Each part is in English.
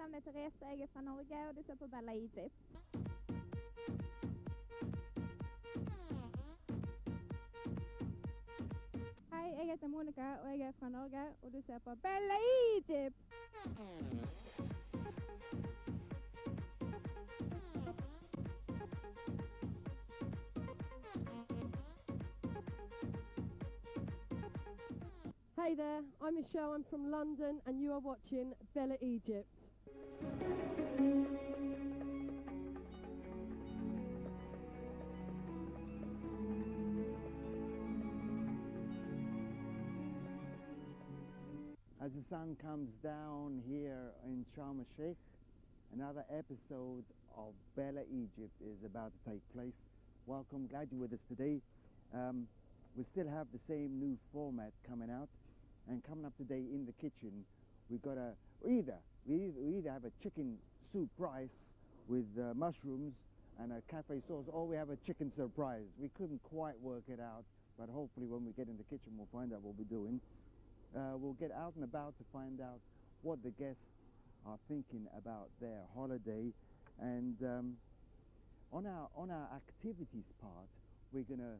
navn er Therese, jeg er fra Norge, og du ser på Bella Egypt. Hei, jeg heter Monica, og jeg er fra Norge, og du ser på Bella Egypt! Hey there, I'm Michelle, I'm from London, and you are watching Bella Egypt. As the sun comes down here in Sharm el-Sheikh, another episode of Bella Egypt is about to take place. Welcome, glad you're with us today. We still have the same new format coming out, and coming up today in the kitchen, we either have a chicken soup rice with mushrooms and a cafe sauce, or we have a chicken surprise. We couldn't quite work it out, but hopefully when we get in the kitchen we'll find out what we're doing. We'll get out and about to find out what the guests are thinking about their holiday, and on our activities part, we're gonna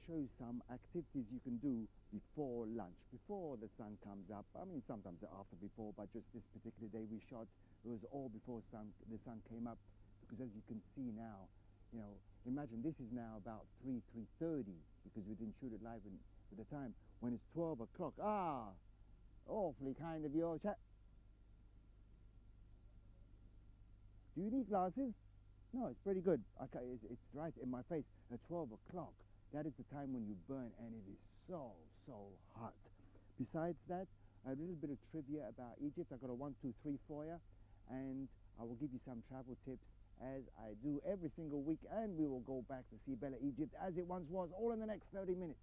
show you some activities you can do before lunch, before the sun comes up. I mean, sometimes after, before, but just this particular day we shot, it was all before the sun came up, because as you can see now, you know, imagine this is now about 3:30, because we didn't shoot it live at the time. When it's 12 o'clock, awfully kind of you. Do you need glasses? No, it's pretty good. It's right in my face. At 12 o'clock, that is the time when you burn, and it is so hot. Besides that, a little bit of trivia about Egypt. I got a 1, 2, 3 for you, and I will give you some travel tips as I do every single week, and we will go back to see Bella Egypt as it once was, all in the next 30 minutes.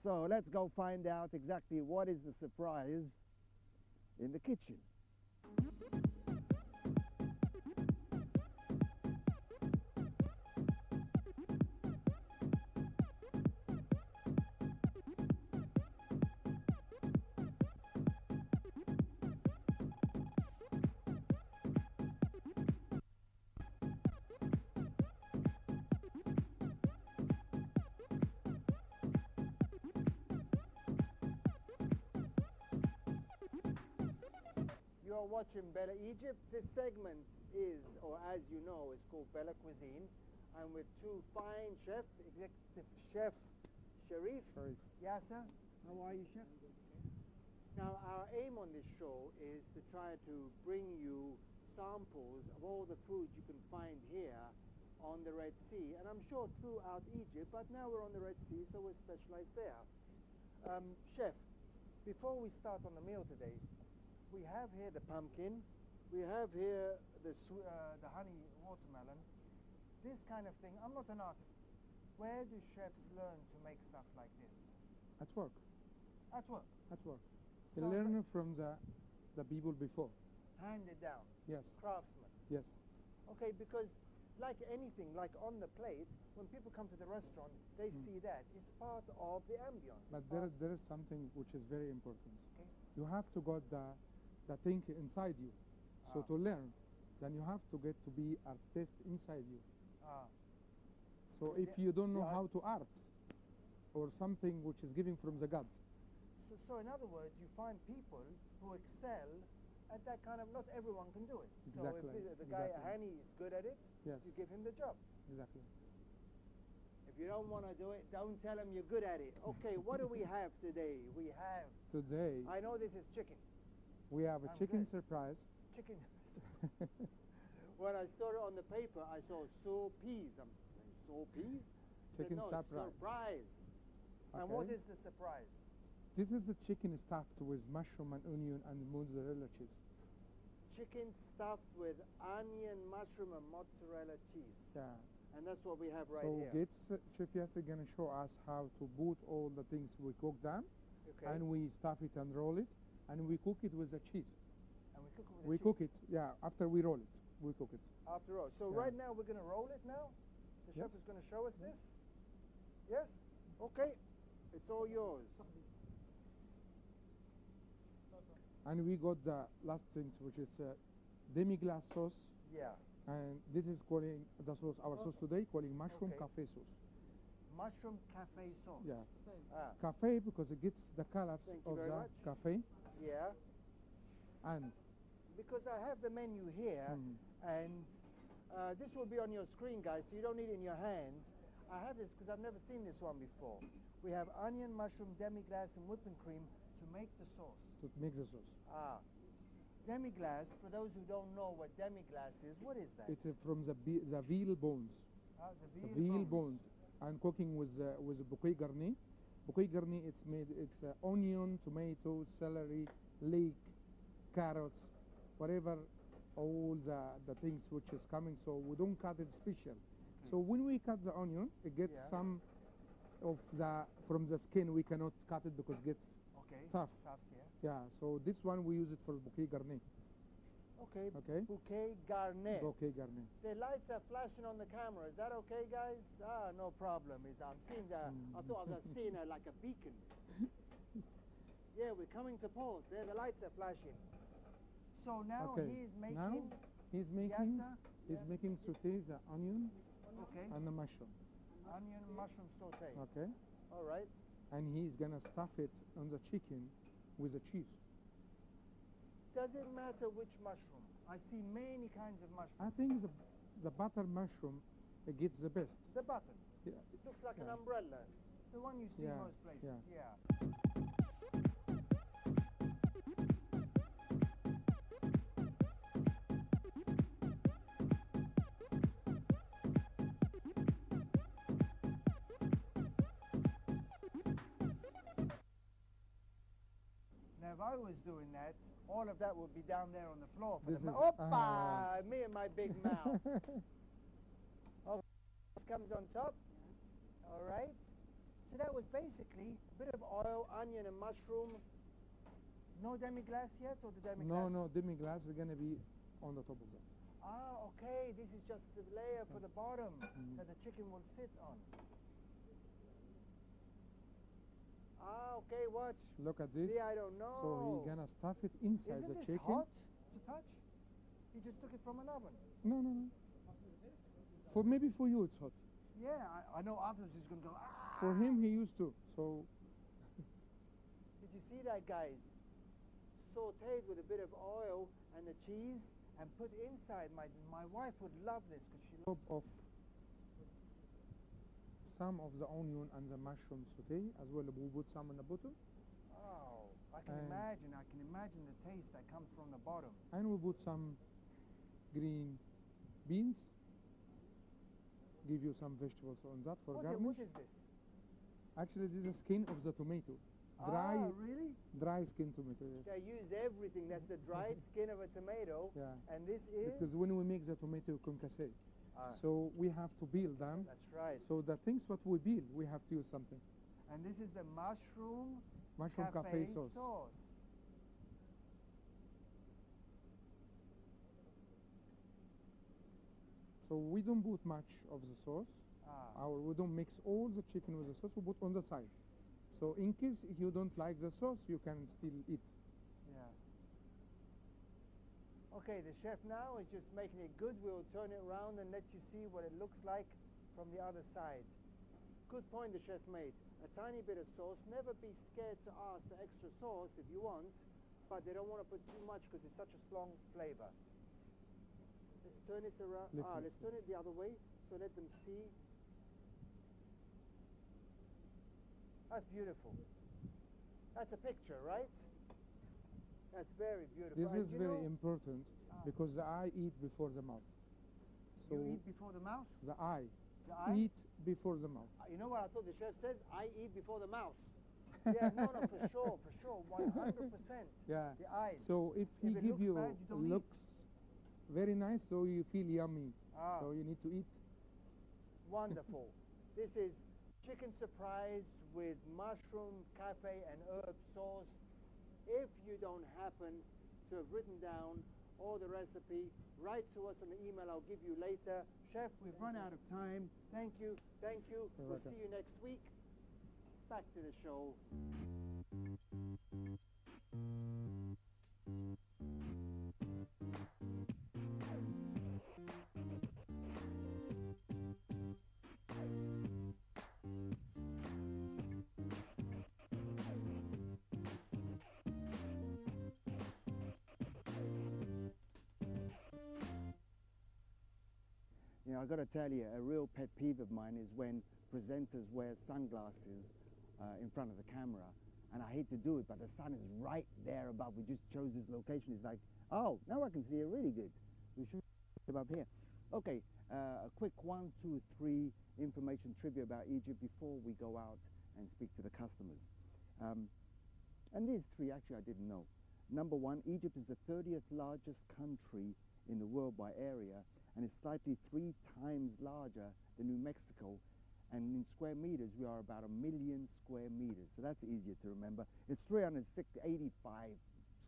So let's go find out exactly what is the surprise in the kitchen. You are watching Bella Egypt. This segment is, or as you know, is called Bella Cuisine. I'm with two fine chefs, Executive Chef Sharif. Yasser, how are you, Chef? Now, our aim on this show is to try to bring you samples of all the foods you can find here on the Red Sea, and I'm sure throughout Egypt, but now we're on the Red Sea, so we're specialized there. Chef, before we start on the meal today, we have here the pumpkin, we have here the honey watermelon, this kind of thing. I'm not an artist. Where do chefs learn to make stuff like this? At work. At work? At work. They learn from the people before. Handed down? Yes. Craftsmen? Yes. Okay, because like anything, like on the plate, when people come to the restaurant, they see that. It's part of the ambience. But there is something which is very important. Okay. You have to got the thing inside you. So to learn, then you have to get to be artist inside you. So if you don't know how to art, or something which is given from the God. So in other words, you find people who excel at that kind of, not everyone can do it. Exactly. So if the guy, Hani, is good at it, yes, you give him the job. Exactly. If you don't want to do it, don't tell him you're good at it. Okay, what do we have today? We have... Today... I know this is chicken. We have a chicken surprise. Chicken. When I saw it on the paper, I saw saw peas. Saw peas? Chicken no, surprise. Okay. And what is the surprise? This is a chicken stuffed with mushroom and onion and mozzarella cheese. Chicken stuffed with onion, mushroom, and mozzarella cheese. Yeah. And that's what we have right here. So Chef Yasser gonna show us how to put all the things we cook them, okay, and we stuff it and roll it, and we cook it with the cheese. And we cook it with we the cheese? cook it, yeah, after we roll it, we cook it. After all. So right now we're gonna roll it now? The chef is gonna show us this? Yes? Okay. It's all yours. And we got the last things, which is demi-glace sauce, Yeah. and this is calling the sauce, our sauce today, calling mushroom Okay. cafe sauce. Mushroom cafe sauce. Yeah. Ah, Cafe because it gets the colors Thank you of very the much. cafe, yeah. and Because I have the menu here, and this will be on your screen, guys, so you don't need it in your hand. I have this because I've never seen this one before. We have onion, mushroom, demi-glace, and whipping cream to make the sauce. to make the sauce. Ah. Demi-glace, for those who don't know what demi-glace is, what is that? It's from the veal bones. The The veal bones. I'm cooking with bouquet garni. Bouquet garni, it's onion, tomato, celery, leek, carrots, whatever, all the things which is coming. So we don't cut it special. So when we cut the onion, it gets Yeah. some of from the skin. We cannot cut it because it gets Okay. tough. Tough, yeah. Yeah. So this one we use it for bouquet garni. Okay. Okay. Bouquet garnet. Bouquet garni. The lights are flashing on the camera. Is that okay, guys? Ah, no problem. I'm seeing I thought I was seeing like a beacon. Yeah, we're coming to port. There, the lights are flashing. So now Okay. he's making. Now he's making Yes, sir. he's making sauté the onion Okay. and the mushroom. Onion mushroom saute. Okay. All right. And he's gonna stuff it on the chicken with the cheese. Does it matter which mushroom? I see many kinds of mushrooms. I think the butter mushroom it gets the best. The button. Yeah. It looks like an Yeah. umbrella. The one you see Yeah, most places. yeah. Yeah. Now, if I was doing that, all of that would be down there on the floor. For This the is- Oppa! Me and my big mouth. Oh, this comes on top. All right. So that was basically a bit of oil, onion, and mushroom. No demi-glace yet, or the demi-glace? No, demi-glace is gonna be on the top of that. Ah, okay. This is just the layer for the bottom that the chicken will sit on. Ah, okay. Watch. Look at this. See, I don't know. So he's gonna stuff it inside Isn't the this chicken. hot to touch? You just took it from an oven. No. Maybe for you it's hot. Yeah, I know others is going to go, ah! For him he used to. So Did you see that, guys? Sauteed with a bit of oil and the cheese and put inside. My wife would love this because she loves top of some of the onion and the mushroom sauté as well. We put some on the bottom, Oh, I can imagine the taste that comes from the bottom. and we put some green beans. Give you some vegetables on that for What garnish. is this? Actually, this is the skin of the tomato. Dry, Ah, really? dry skin tomato. Yes. They use everything. That's the dried skin of a tomato. Yeah. And this is? Because when we make the tomato concassé, Ah, so we have to peel them. that's right. So the things what we peel, we have to use something. And this is the mushroom Cafe sauce. So we don't put much of the sauce. Ah. We don't mix all the chicken with the sauce. We put on the side. So in case if you don't like the sauce, you can still eat. Yeah. Okay, the chef now is just making it good. We'll turn it around and let you see what it looks like from the other side. Good point the chef made. A tiny bit of sauce. Never be scared to ask for extra sauce if you want, but they don't want to put too much because it's such a strong flavor. Let's turn it around. Let's turn it the other way so let them see. That's beautiful. That's a picture, right? That's very beautiful. This And is you very know, important because the eye eat before the mouth. So you eat before the mouse? the eye, The eye? eat before the mouth. You know what I thought the chef says? I eat before the mouse. Yeah, no, for sure, 100%. Yeah. The eyes. So if he If it give looks you bad, you don't eat. looks very nice, so you feel yummy. Ah. So you need to eat. Wonderful. This is chicken surprise with mushroom, cafe, and herb sauce. If you don't happen to have written down all the recipe, write to us on the email I'll give you later. Chef, we've run out of time. Thank you. Thank you. You're We'll welcome. see you next week. Back to the show. You know, I got to tell you, a real pet peeve of mine is when presenters wear sunglasses in front of the camera, and I hate to do it, but the sun is right there above. We just chose this location. It's like, oh, now I can see it really good. We should above here. Okay, a quick 1, 2, 3 information trivia about Egypt before we go out and speak to the customers. And these 3 actually I didn't know. Number 1, Egypt is the 30th largest country in the world by area, and is slightly 3 times larger than New Mexico. And in square meters, we are about 1 million square meters. So that's easier to remember. It's 385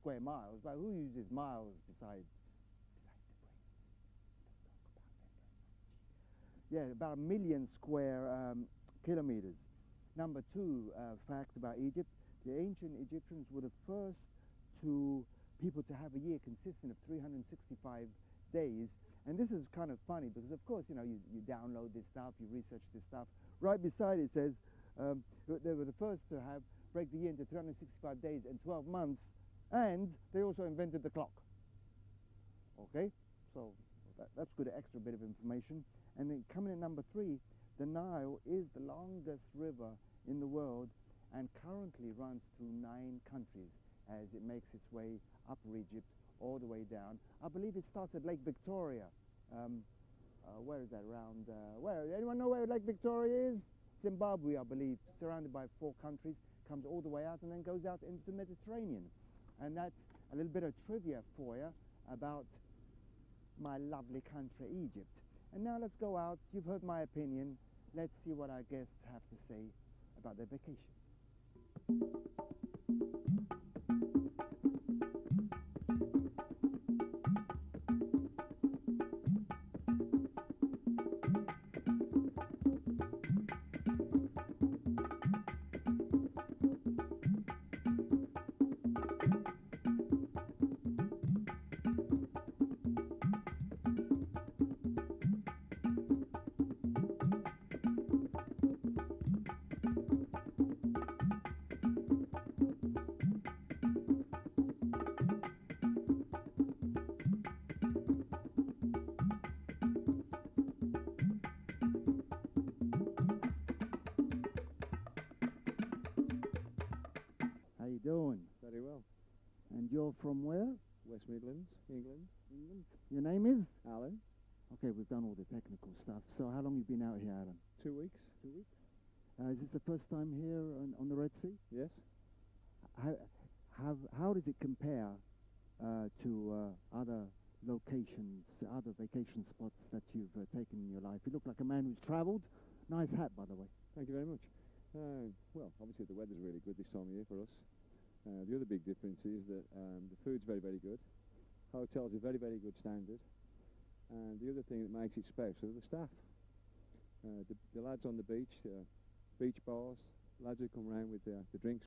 square miles, but who uses miles besides the brains? Yeah, about 1 million square kilometers. Number 2 fact about Egypt, the ancient Egyptians were the first people to have a year consisting of 365 days. And this is kind of funny because, of course, you know, you download this stuff, you research this stuff. Right beside it says they were the first to break the year into 365 days and 12 months, and they also invented the clock. Okay, so that's good, extra bit of information. And then coming in number 3, the Nile is the longest river in the world and currently runs through 9 countries as it makes its way upper Egypt all the way down. I believe it starts at Lake Victoria. Where is that around? Anyone know where Lake Victoria is? Zimbabwe, I believe, surrounded by 4 countries, comes all the way out and then goes out into the Mediterranean. And that's a little bit of trivia for you about my lovely country, Egypt. And now let's go out. You've heard my opinion. Let's see what our guests have to say about their vacation. How you doing? Very well. And you're from where? West Midlands, England. England. Your name is? Alan. Okay, we've done all the technical stuff. So how long have you been out here, Alan? 2 weeks. 2 weeks. Is this the first time here on the Red Sea? Yes. How does it compare to other locations, other vacation spots that you've taken in your life? You look like a man who's travelled. Nice hat, by the way. Thank you very much. Well, obviously the weather's really good this time of year for us. The other big difference is that the food's very, very good. Hotels are very, very good standard. And the other thing that makes it special are the staff. The lads on the beach bars, lads who come around with the drinks.